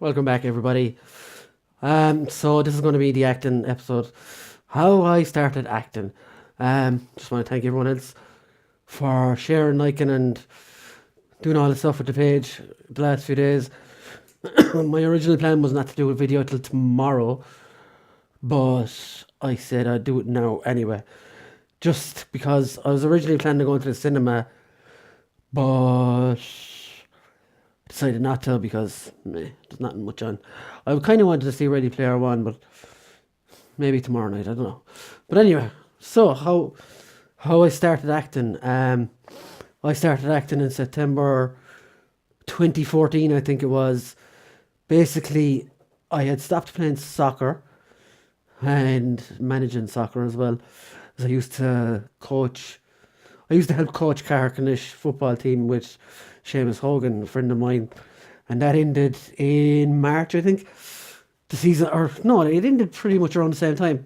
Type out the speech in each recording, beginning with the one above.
Welcome back, everybody. So this is going to be the acting episode. How I started acting. Just want to thank everyone else for sharing, liking, and doing all the stuff with the page the last few days. My original plan was not to do a video till tomorrow, but I said I'd do it now anyway. Just because I was originally planning to go into the cinema, but decided not to because there's not much on. I kind of wanted to see Ready Player One, but maybe tomorrow night. I don't know. But anyway, so how I started acting. I started acting in September 2014, I think it was. Basically, I had stopped playing soccer and managing soccer as well. As I used to coach. I used to help coach Carricknish football team with Seamus Hogan, a friend of mine, and that ended in March, I think. The season, or no, it ended pretty much around the same time.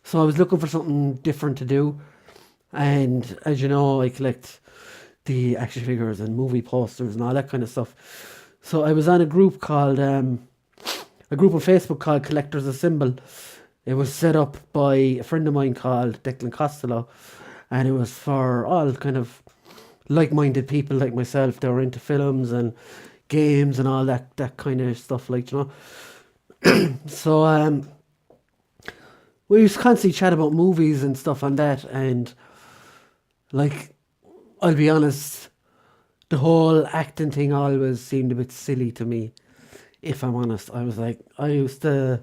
So I was looking for something different to do, and as you know, I collect the action figures and movie posters and all that kind of stuff. So I was on a group called a group on Facebook called Collectors Assemble. It was set up by a friend of mine called Declan Costello, and it was for all kind of like-minded people like myself that were into films and games and all that kind of stuff, like, you know. So we used to constantly chat about movies and stuff on that, and like, I'll be honest, the whole acting thing always seemed a bit silly to me. If I'm honest, I was like, I used to,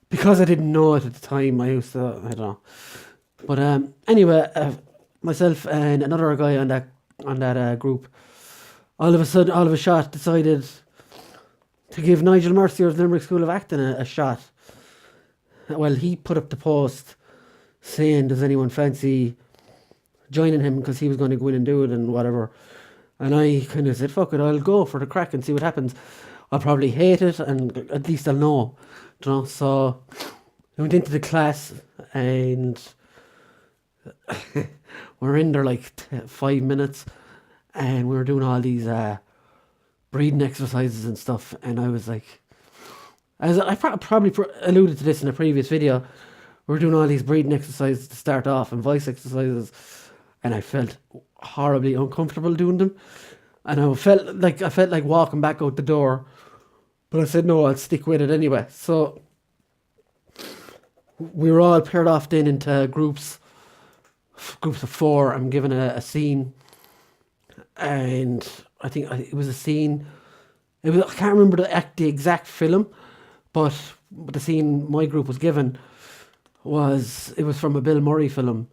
because I didn't know it at the time, I used to, I don't know. But anyway, myself and another guy on that group, all of a sudden, all of a shot, decided to give Nigel Mercier of the Limerick School of Acting a shot. Well, he put up the post saying, does anyone fancy joining him, because he was going to go in and do it and whatever. And I kind of said, fuck it, I'll go for the crack and see what happens. I'll probably hate it, and at least I'll know. You know, so I went into the class, and we're in there like 5 minutes, and we were doing all these breathing exercises and stuff, and I was like, as I probably alluded to this in a previous video, we were doing all these breathing exercises to start off and voice exercises, and I felt horribly uncomfortable doing them, and I felt like walking back out the door, but I said no, I'll stick with it anyway. So we were all paired off then into groups of 4. I'm given a scene, and I think it was a scene. I can't remember the exact film, but the scene my group was given was from a Bill Murray film,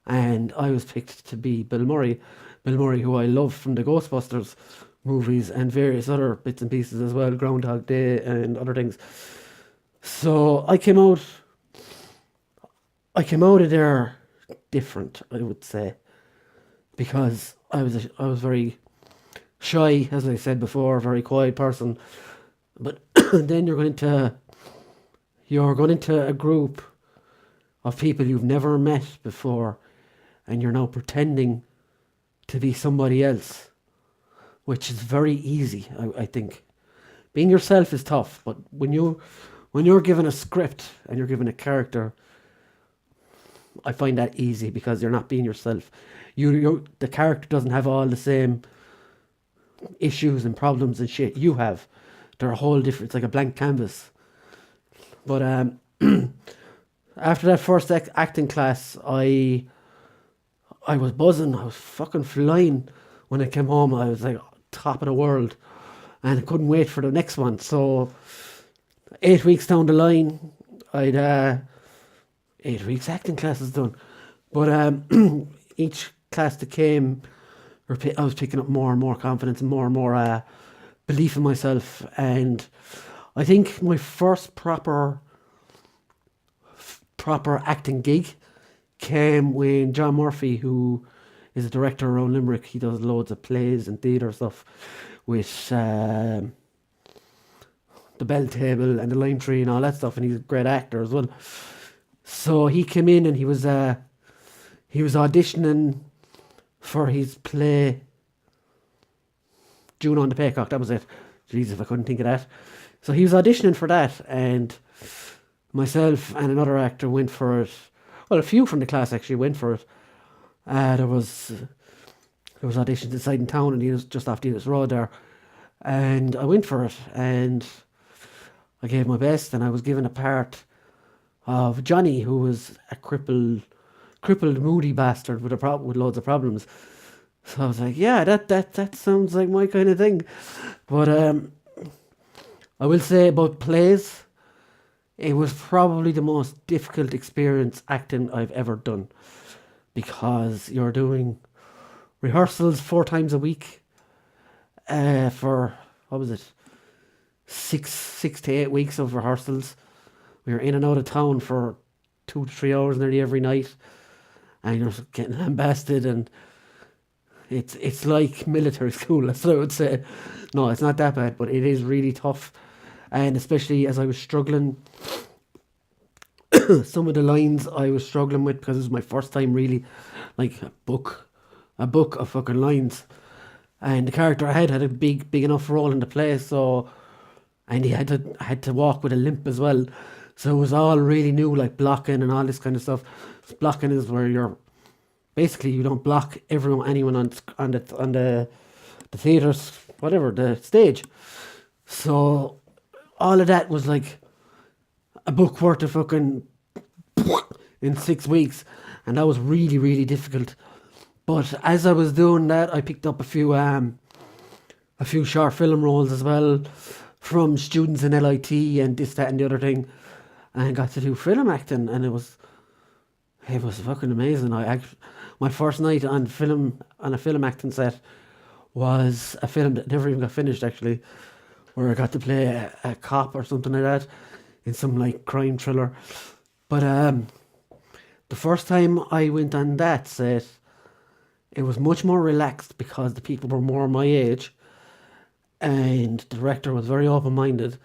and I was picked to be Bill Murray. Bill Murray, who I love from the Ghostbusters movies and various other bits and pieces as well, Groundhog Day and other things. So I came out of there different, I would say, because I was very shy, as I said before, very quiet person. But then you're going into a group of people you've never met before, and you're now pretending to be somebody else, which is very easy. I think being yourself is tough, but when you're given a script and you're given a character, I find that easy, because you're not being yourself. The character doesn't have all the same issues and problems and shit you have. They're a whole different. It's like a blank canvas. But after that first acting class, I was buzzing. I was fucking flying. When I came home, I was like top of the world, and I couldn't wait for the next one. So 8 weeks down the line, I'd 8 weeks acting classes done. But each class that came, I was picking up more and more confidence and more belief in myself. And I think my first proper acting gig came when John Murphy, who is a director around Limerick, he does loads of plays and theatre stuff with the Bell Table and the Lime Tree and all that stuff, and he's a great actor as well. So he came in, and he was auditioning for his play Juno and the Paycock. That was it. Jesus, if I couldn't think of that. So he was auditioning for that, and myself and another actor went for it. Well, a few from the class actually went for it. There was auditions inside in town, and he was just off Denis Road there, and I went for it, and I gave my best, and I was given a part of Johnny, who was a crippled, moody bastard with with loads of problems. So I was like, yeah, that sounds like my kind of thing. But I will say about plays, it was probably the most difficult experience acting I've ever done, because you're doing rehearsals 4 times a week for, what was it, 6 to 8 weeks of rehearsals. We were in and out of town for 2 to 3 hours nearly every night, and you're getting lambasted, and it's like military school. That's what I would say. No, it's not that bad, but it is really tough, and especially as I was struggling. Some of the lines I was struggling with, because it was my first time really, like a book of fucking lines, and the character I had a big enough role in the play, so, and he had to walk with a limp as well, so it was all really new, like blocking and all this kind of stuff. Blocking is where basically you don't block anyone on the theatre's, whatever, the stage. So all of that was like a book worth of fucking in 6 weeks, and that was really, really difficult. But as I was doing that, I picked up a few short film roles as well from students in LIT and this, that, and the other thing, and got to do film acting, and it was fucking amazing. My first night on a film acting set was a film that never even got finished, actually, where I got to play a cop or something like that in some like crime thriller. But the first time I went on that set, it was much more relaxed because the people were more my age, and the director was very open-minded,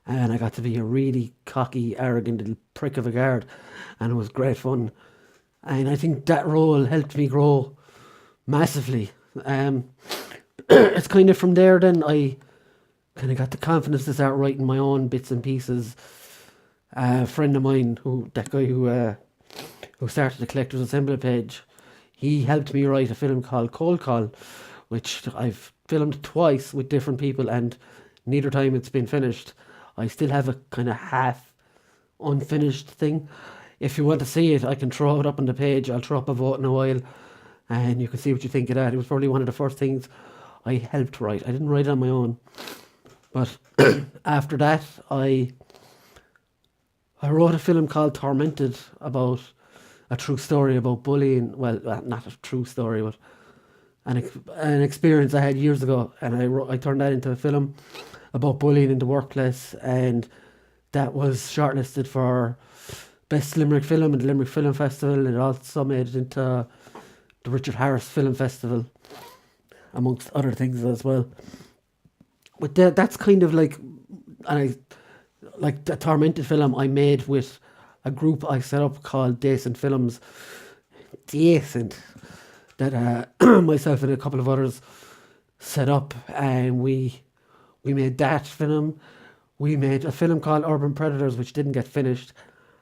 and I got to be a really cocky, arrogant little prick of a guard, and it was great fun. And I think that role helped me grow massively. It's kind of from there then I kind of got the confidence to start writing my own bits and pieces. A friend of mine, who started the Collector's Assembly page, he helped me write a film called Cold Call, which I've filmed twice with different people, and neither time it's been finished. I still have a kind of half unfinished thing. If you want to see it, I can throw it up on the page. I'll throw up a vote in a while, and you can see what you think of that. It was probably one of the first things I helped write. I didn't write it on my own, but after that, I wrote a film called Tormented, about a true story about bullying. Well, not a true story, but an experience I had years ago, and I turned that into a film about bullying in the workplace, and that was shortlisted for Best Limerick Film at the Limerick Film Festival. It also made it into the Richard Harris Film Festival, amongst other things as well. But that's kind of like, like the Tormented film I made with a group I set up called Decent Films. Decent. That myself and a couple of others set up, and we made that film. We made a film called Urban Predators, which didn't get finished,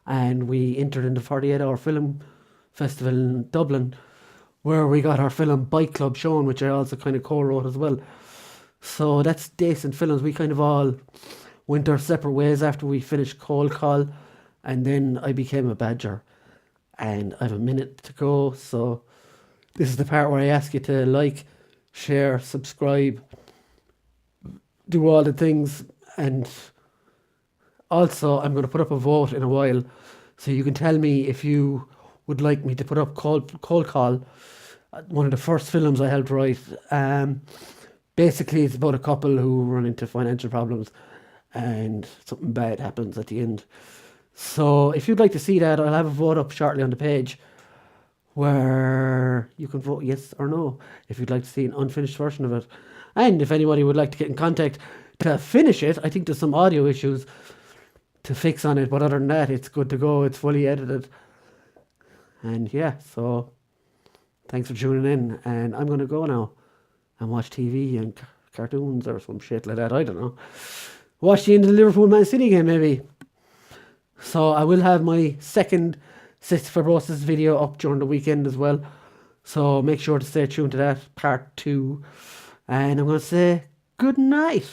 and we entered in the 48-hour film festival in Dublin, where we got our film Bike Club shown, which I also kind of co-wrote as well. So that's Decent Films. We kind of all went our separate ways after we finished Cold Call, and then I became a badger. And I have a minute to go, so this is the part where I ask you to like, share, subscribe, do all the things, and also I'm going to put up a vote in a while, so you can tell me if you would like me to put up Cold Call, one of the first films I helped write. Basically, it's about a couple who run into financial problems, and something bad happens at the end. So if you'd like to see that, I'll have a vote up shortly on the page, where you can vote yes or no if you'd like to see an unfinished version of it. And if anybody would like to get in contact to finish it, I think there's some audio issues to fix on it, but other than that, it's good to go. It's fully edited. And yeah, so thanks for tuning in, and I'm going to go now and watch TV and cartoons or some shit like that. I don't know. Watch the end of the Liverpool Man City game, maybe. So I will have my second cystic fibrosis video up during the weekend as well. So make sure to stay tuned to that, part 2. And I'm going to say good night.